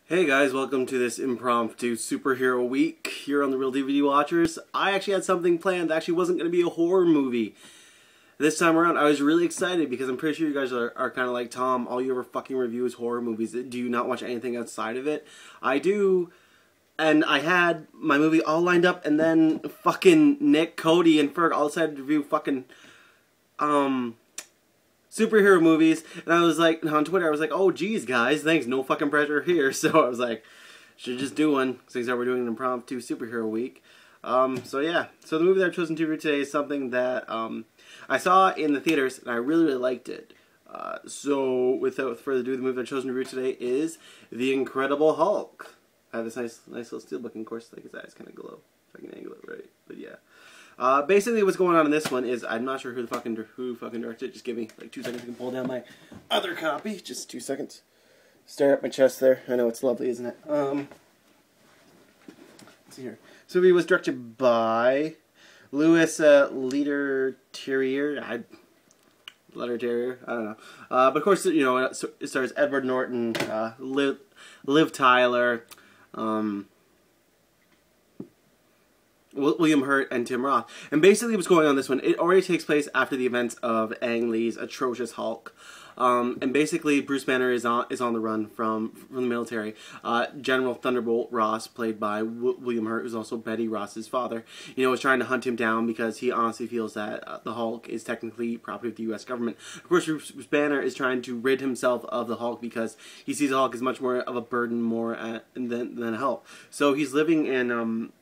Hey guys, welcome to this impromptu superhero week here on the Real DVD Watchers. I actually had something planned that actually wasn't going to be a horror movie. This time around, I was really excited because I'm pretty sure you guys are kind of like, Tom, all you ever fucking review is horror movies. Do you not watch anything outside of it? I do, and I had my movie all lined up, and then fucking Nick, Cody, and Ferg all decided to review fucking, superhero movies, and I was like, on Twitter, I was like, oh geez guys, thanks, no fucking pressure here. So I was like, should just do one, since we're doing an impromptu superhero week. So yeah, so the movie that I've chosen to review today is something that I saw in the theaters, and I really really liked it. So without further ado, the movie that I've chosen to review today is The Incredible Hulk. I have this nice little steelbook, and of course, like his eyes kind of glow, if I can angle it right, but yeah. Basically what's going on in this one is, I'm not sure who fucking directed it. Just give me like 2 seconds. I can pull down my other copy. Just 2 seconds. Stare at my chest there. I know it's lovely, isn't it? Let's see here. This movie was directed by Louis Leterrier. I don't know. But of course, you know, it stars Edward Norton, Liv Tyler, William Hurt, and Tim Roth. And basically what's going on in this one, it already takes place after the events of Ang Lee's atrocious Hulk. And basically Bruce Banner is on the run from the military. General Thunderbolt Ross, played by William Hurt, who's also Betty Ross's father, you know, is trying to hunt him down because he honestly feels that the Hulk is technically property of the U.S. government. Of course, Bruce Banner is trying to rid himself of the Hulk because he sees the Hulk as much more of a burden than help. So he's living in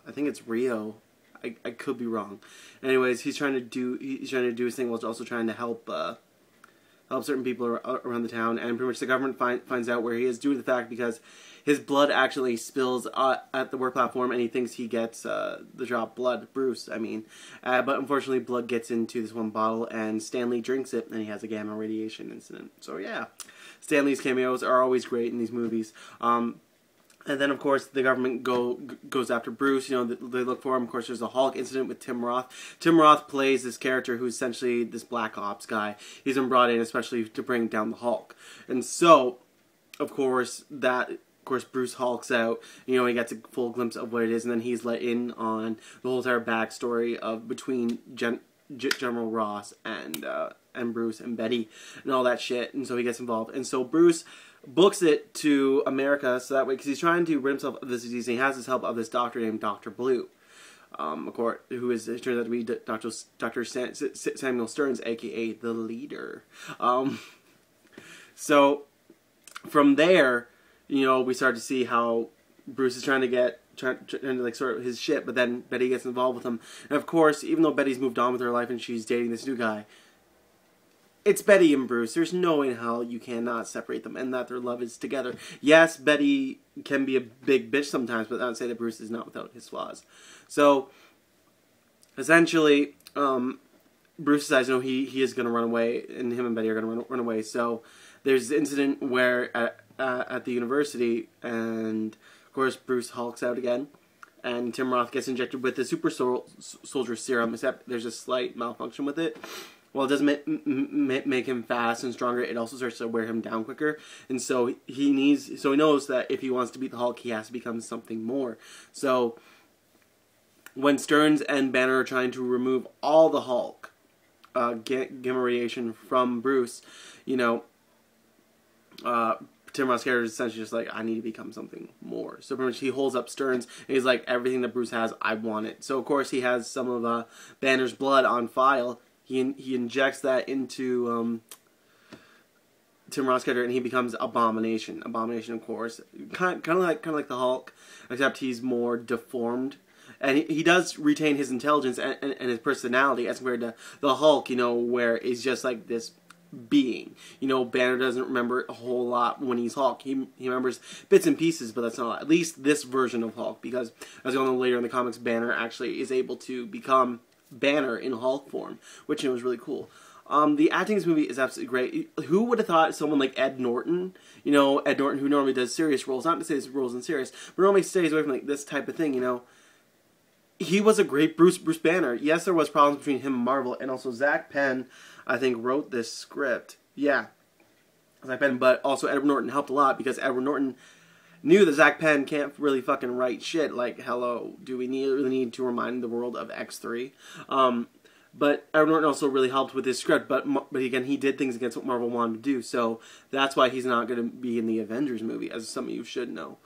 I think it's Rio. I could be wrong. Anyways, he's trying to do his thing while also trying to help certain people around the town, and pretty much the government finds out where he is due to the fact because his blood actually spills at the work platform, and he thinks he gets the drop blood, Bruce, I mean. But unfortunately, blood gets into this one bottle, and Stanley drinks it, and he has a gamma radiation incident. So yeah, Stanley's cameos are always great in these movies. And then, of course, the government goes after Bruce. You know, they look for him. Of course, there's a Hulk incident with Tim Roth. Tim Roth plays this character who's essentially this Black Ops guy. He's been brought in especially to bring down the Hulk. And so, of course, Bruce Hulks out. You know, he gets a full glimpse of what it is, and then he's let in on the whole entire backstory of between General Ross and Bruce and Betty and all that shit. And so he gets involved. And so Bruce books it to America so that way, because he's trying to rid himself of this disease, and he has this help of this doctor named Dr. Blue, of course, who is, it turns out to be Dr. Samuel Stearns, aka the Leader. So from there, you know, we start to see how Bruce is trying to like sort of his shit, but then Betty gets involved with him, and of course, even though Betty's moved on with her life and she's dating this new guy, it's Betty and Bruce. There's no way in hell you cannot separate them, and that their love is together. Yes, Betty can be a big bitch sometimes, but I would say that Bruce is not without his flaws. So, essentially, Bruce decides, you know, he is going to run away, and him and Betty are going to run away. So, there's this incident where at the university, and of course Bruce hulks out again, and Tim Roth gets injected with the super soldier serum, except there's a slight malfunction with it. Well, it doesn't make him fast and stronger. It also starts to wear him down quicker, and so he knows that if he wants to beat the Hulk, he has to become something more. So when Stearns and Banner are trying to remove all the Hulk gamma radiation from Bruce, you know, Tim Roth's character is essentially just like, I need to become something more. So pretty much he holds up Stearns, and he's like, everything that Bruce has, I want it. So of course he has some of Banner's blood on file. He injects that into Tim Roth's character, and he becomes Abomination. Abomination, of course, kind of like the Hulk, except he's more deformed, and he does retain his intelligence and his personality as compared to the Hulk. You know, where he's just like this being. You know, Banner doesn't remember a whole lot when he's Hulk. He remembers bits and pieces, but that's not a lot. At least this version of Hulk, because as we'll know later in the comics, Banner actually is able to become Banner in Hulk form, which, you know, is really cool. The acting in this movie is absolutely great. Who would have thought someone like Ed Norton, you know, Ed Norton, who normally does serious roles, not to say his roles isn't serious, but normally stays away from like this type of thing, you know. He was a great Bruce Banner. Yes, there was problems between him and Marvel, and also Zach Penn, I think, wrote this script. Yeah, Zach Penn, but also Edward Norton helped a lot because Edward Norton knew that Zach Penn can't really fucking write shit. Like, hello, do we really need to remind the world of X3? But Edward Norton also really helped with his script. But again, he did things against what Marvel wanted to do. So that's why he's not going to be in the Avengers movie, as some of you should know.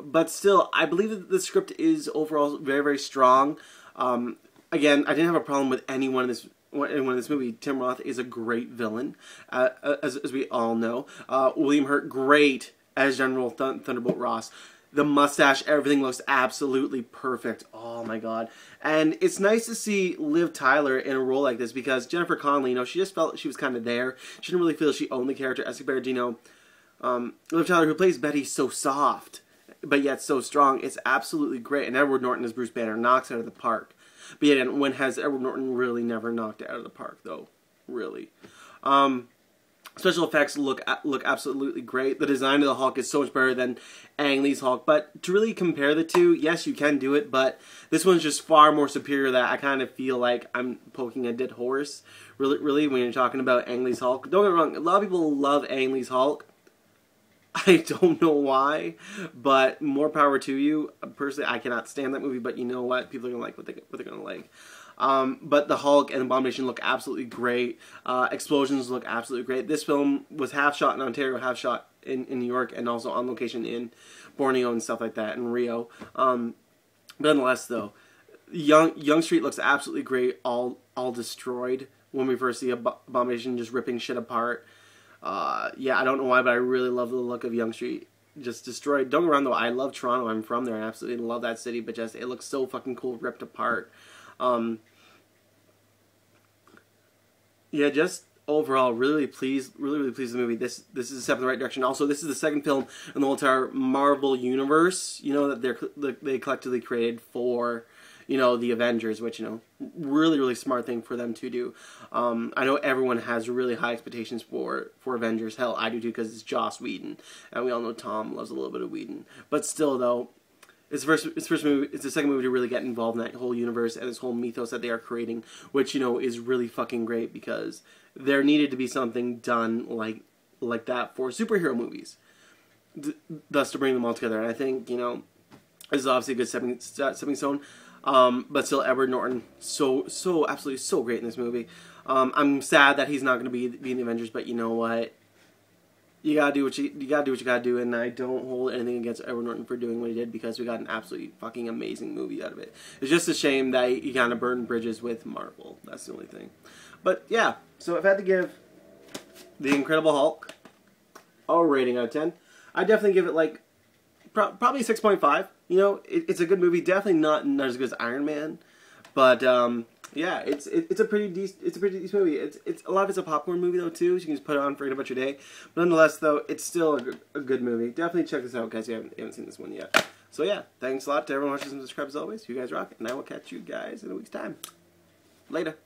But still, I believe that the script is overall very, very strong. Again, I didn't have a problem with anyone in this movie. Tim Roth is a great villain, as we all know. William Hurt, great as General Thunderbolt Ross. The mustache, everything looks absolutely perfect. Oh my god. And it's nice to see Liv Tyler in a role like this, because Jennifer Connelly, she just felt she was kind of there. She didn't really feel she owned the character as compared to, Liv Tyler, who plays Betty, so soft, but yet so strong. It's absolutely great. And Edward Norton as Bruce Banner knocks it out of the park. But yet, when has Edward Norton really never knocked it out of the park, though? Really. Special effects look absolutely great. The design of the Hulk is so much better than Ang Lee's Hulk. But to really compare the two, yes, you can do it, but this one's just far more superior that I kind of feel like I'm poking a dead horse, really, when you're talking about Ang Lee's Hulk. Don't get me wrong, a lot of people love Ang Lee's Hulk. I don't know why, but more power to you. Personally, I cannot stand that movie, but you know what? People are going to like what they're going to like. But the Hulk and Abomination look absolutely great. Explosions look absolutely great. This film was half shot in Ontario, half shot in New York, and also on location in Borneo and stuff like that, in Rio. But nonetheless, though, Young Street looks absolutely great, all destroyed when we first see Abomination just ripping shit apart. Yeah, I don't know why, but I really love the look of Young Street just destroyed. Don't get me wrong, though, I love Toronto. I'm from there. I absolutely love that city, but just, it looks so fucking cool, ripped apart. Yeah, just overall, really pleased with the movie. This is a step in the right direction. Also, this is the second film in the whole entire Marvel universe, that they collectively created for, the Avengers, which, really, really smart thing for them to do. I know everyone has really high expectations for Avengers. Hell, I do too, because it's Joss Whedon, and we all know Tom loves a little bit of Whedon. But still, though, it's the second movie to really get involved in that whole universe and this whole mythos that they are creating, which, is really fucking great, because there needed to be something done like that for superhero movies, thus to bring them all together. And I think, this is obviously a good stepping stone, but still, Edward Norton, so absolutely so great in this movie. I'm sad that he's not going to be in the Avengers, but you know what? You gotta do what you gotta do, and I don't hold anything against Edward Norton for doing what he did, because we got an absolutely fucking amazing movie out of it. It's just a shame that he kind of burned bridges with Marvel. That's the only thing. But yeah, so if I had to give The Incredible Hulk a rating out of 10, I'd definitely give it probably 6.5. It's a good movie. Definitely not as good as Iron Man, but yeah, it's a pretty decent movie. It's a lot of it's a popcorn movie though too. So you can just put it on, forget about your day. But nonetheless, though, it's still a good movie. Definitely check this out, guys. If you haven't seen this one yet. So yeah, thanks a lot to everyone who watches and subscribes as always. You guys rock, and I will catch you guys in a week's time. Later.